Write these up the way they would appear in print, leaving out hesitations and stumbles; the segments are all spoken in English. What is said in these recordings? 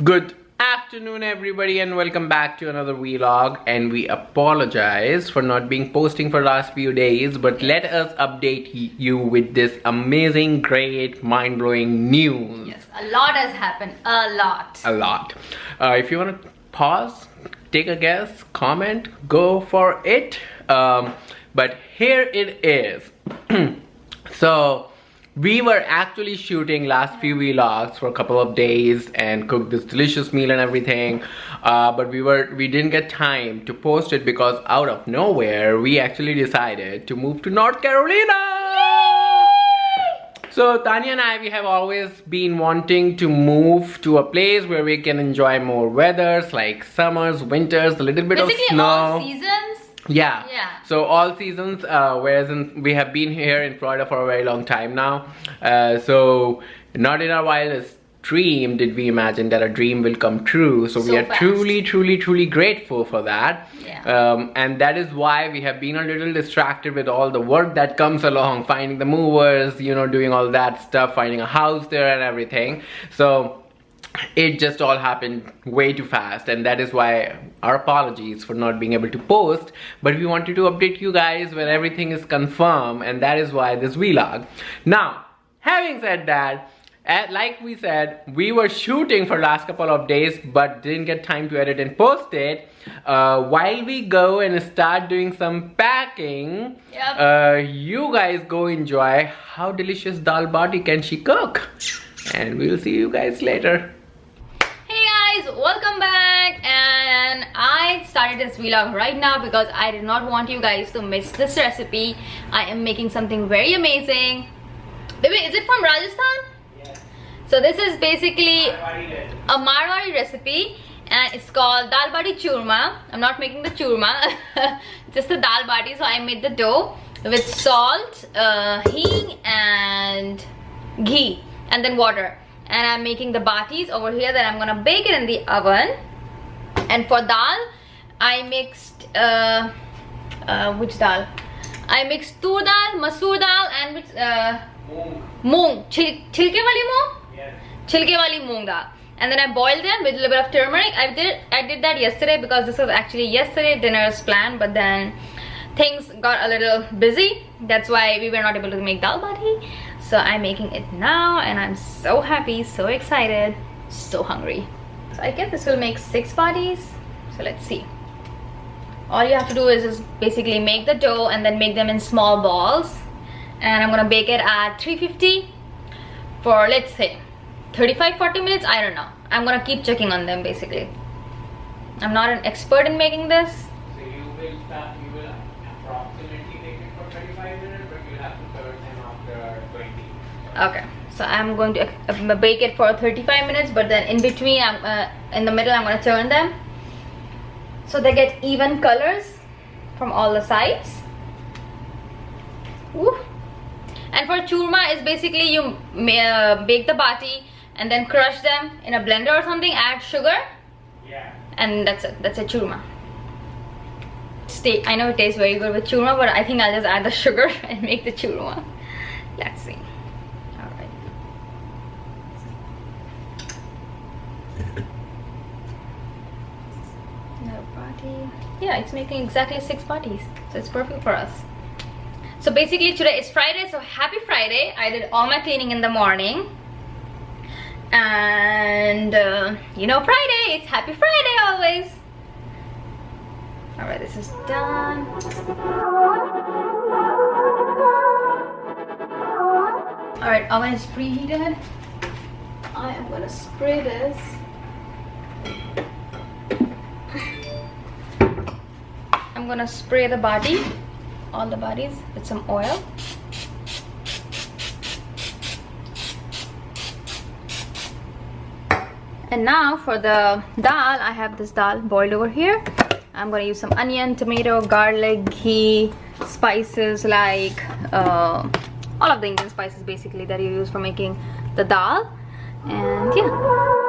Good afternoon everybody and welcome back to another vlog, and we apologize for not being posting for last few days, but let us update you with this amazing, great, mind-blowing news. Yes, a lot has happened. A lot. If you want to pause, take a guess, comment, go for it. But here it is. So we were actually shooting last few vlogs for a couple of days and cooked this delicious meal and everything, but we didn't get time to post it because out of nowhere we actually decided to move to North Carolina. So Tanya and I, we have always been wanting to move to a place where we can enjoy more weathers like summers, winters, a little bit basically of snow. all seasons. Yeah. So all seasons, whereas we have been here in Florida for a very long time now. So not in our wildest dream did we imagine that a dream will come true. So we are fast. truly grateful for that. Yeah. And that is why we have been a little distracted with all the work that comes along, finding the movers, you know, doing all that stuff, finding a house there and everything. So it just all happened way too fast, and that is why our apologies for not being able to post, but we wanted to update you guys when everything is confirmed, and that is why this vlog. Now, having said that, like we said, we were shooting for last couple of days but didn't get time to edit and post it. While we go and start doing some packing, you guys go enjoy how delicious Dal Badi can she cook, and we'll see you guys later. Welcome back, and I started this vlog right now because I did not want you guys to miss this recipe. I am making something very amazing. Baby, is it from Rajasthan? Yes. So this is basically a Marwari recipe, and it's called Dal Badi Churma. I'm not making the churma, just the Dal Badi. So I made the dough with salt, hing and ghee, and then water. And I'm making the batis over here that I'm gonna bake it in the oven. And for dal, I mixed which dal? I mixed tur dal, masoor dal, and which moong. Chilke wali moong? Yes. Chilke wali moong dal. And then I boiled them with a little bit of turmeric. I did that yesterday because this was actually yesterday dinner's plan, but then things got a little busy. That's why we were not able to make dal bati. So I'm making it now, and I'm so happy, so excited, so hungry. So I guess this will make 6 badis. So let's see. All you have to do is just basically make the dough and then make them in small balls. And I'm gonna bake it at 350 for, let's say, 35-40 minutes. I don't know. I'm gonna keep checking on them basically. I'm not an expert in making this. So you will approximately make it for 35 minutes, but you'll have to serve them after 20. Okay, so I'm going to bake it for 35 minutes, but then in between, in the middle, I'm going to turn them so they get even colors from all the sides. Woo. And for churma, is basically you bake the bati and then crush them in a blender or something, add sugar, and that's it. That's a churma. I know it tastes very good with churma, but I think I'll just add the sugar and make the churma. Let's see. Yeah, it's making exactly 6 batis, so it's perfect for us. So basically today is Friday, so happy Friday. I did all my cleaning in the morning, and you know, Friday, it's happy Friday always. Alright, this is done. Alright, oven is preheated. I am gonna spray this. I'm gonna spray the body, all the bodies, with some oil. And now for the dal, I have this dal boiled over here. I'm gonna use some onion, tomato, garlic, ghee, spices like all of the Indian spices basically that you use for making the dal. And yeah.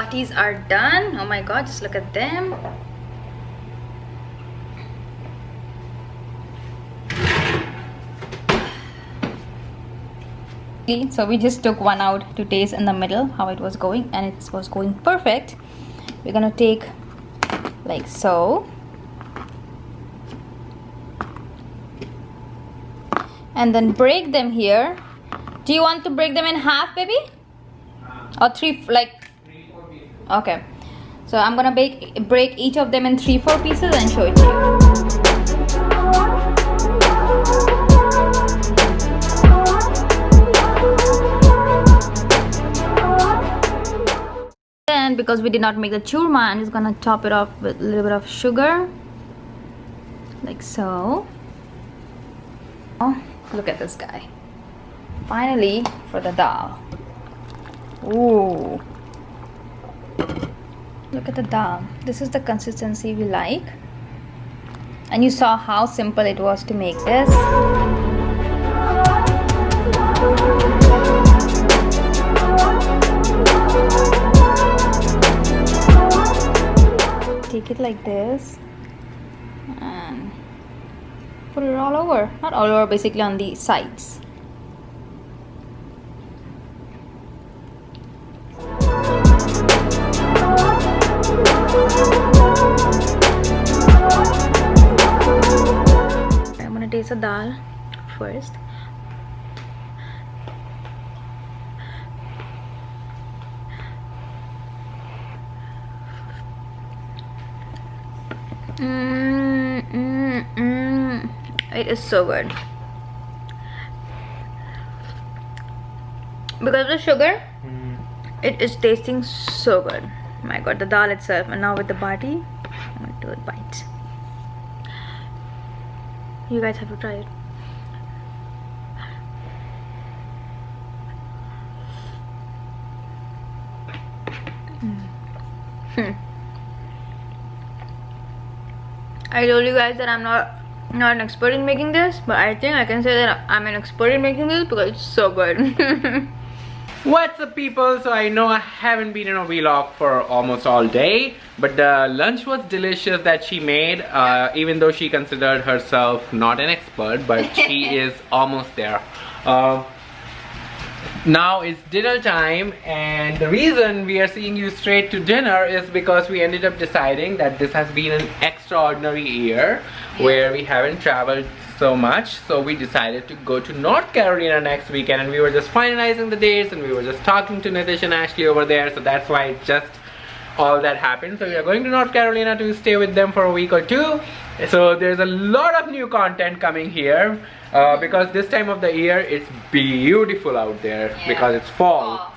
chapatis are done. Oh my god, just look at them. So we just took one out to taste in the middle how it was going, and it was going perfect. We're gonna take like so, and then break them here. Do you want to break them in half, baby? Or three, like 3-4 pieces. Okay, so I'm gonna break each of them in 3-4 pieces and show it to you. Then, because we did not make the churma, I'm just gonna top it off with a little bit of sugar, like so. Oh, look at this guy. Finally, for the dal. Ooh. Look at the dal. This is the consistency we like. And you saw how simple it was to make this. Take it like this and put it all over. Not all over, basically on the sides. I'm gonna taste the dal first. It is so good. Because of the sugar, it is tasting so good. My god, the dal itself. And now with the bati, I'm gonna do a bite. You guys have to try it. I told you guys that I'm not an expert in making this, but I think I can say that I'm an expert in making this because it's so good. What's up, people? So I know I haven't been in a vlog for almost all day, but the lunch was delicious that she made, even though she considered herself not an expert, but she is almost there. Now it's dinner time, and the reason we are seeing you straight to dinner is because we ended up deciding that this has been an extraordinary year where we haven't traveled so much, so we decided to go to North Carolina next weekend, and we were just finalizing the dates, and we were just talking to Nitish and Ashley over there, so that's why it just all that happened. So we are going to North Carolina to stay with them for a week or two. So there's a lot of new content coming here, because this time of the year it's beautiful out there, because it's fall.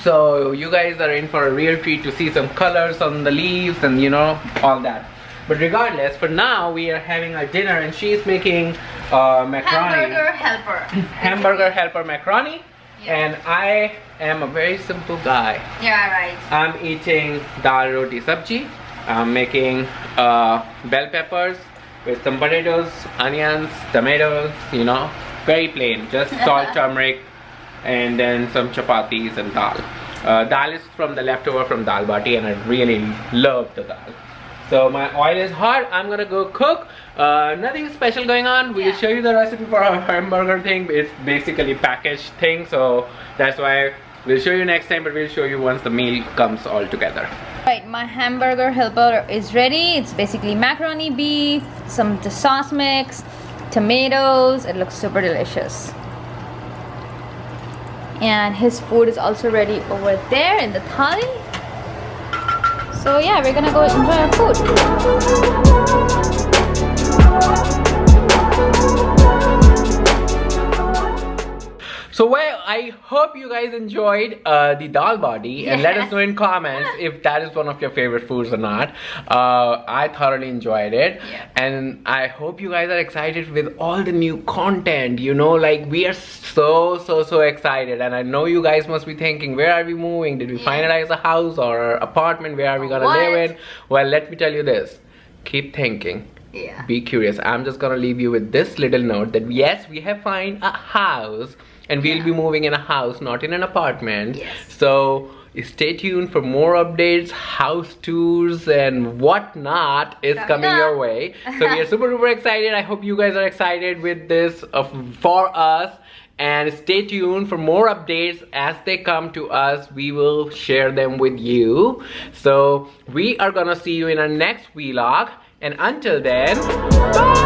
So you guys are in for a real treat to see some colors on the leaves and you know, all that. But regardless, for now we are having our dinner, and she's making macaroni. Hamburger Helper. Hamburger Helper macaroni. And I am a very simple guy. Yeah, right. I'm eating dal roti sabji. I'm making bell peppers with some potatoes, onions, tomatoes, you know, very plain, just salt, turmeric, and then some chapatis and dal. Dal is from the leftover from Dal Badi, and I really love the dal. So my oil is hot. I'm gonna go cook. Nothing special going on. We'll show you the recipe for our hamburger thing. It's basically packaged thing, so that's why we'll show you next time, but we'll show you once the meal comes all together. Right, my hamburger helper is ready. It's basically macaroni, beef, some sauce mix, tomatoes. It looks super delicious. And his food is also ready over there in the thali. So yeah, we're gonna go enjoy our food. So well, I hope you guys enjoyed the Dal Badi, and let us know in comments if that is one of your favorite foods or not. I thoroughly enjoyed it, and I hope you guys are excited with all the new content. You know, like we are so excited, and I know you guys must be thinking, where are we moving? Did we finalize a house or an apartment? Where are we gonna live in? Well, let me tell you this. Keep thinking. Be curious. I'm just gonna leave you with this little note that yes, we have found a house, and we'll be moving in a house, not in an apartment. So stay tuned for more updates, house tours and whatnot is coming your way. So we are super excited. I hope you guys are excited with this for us. And stay tuned for more updates as they come to us. We will share them with you. So we are gonna see you in our next vlog. And until then, bye!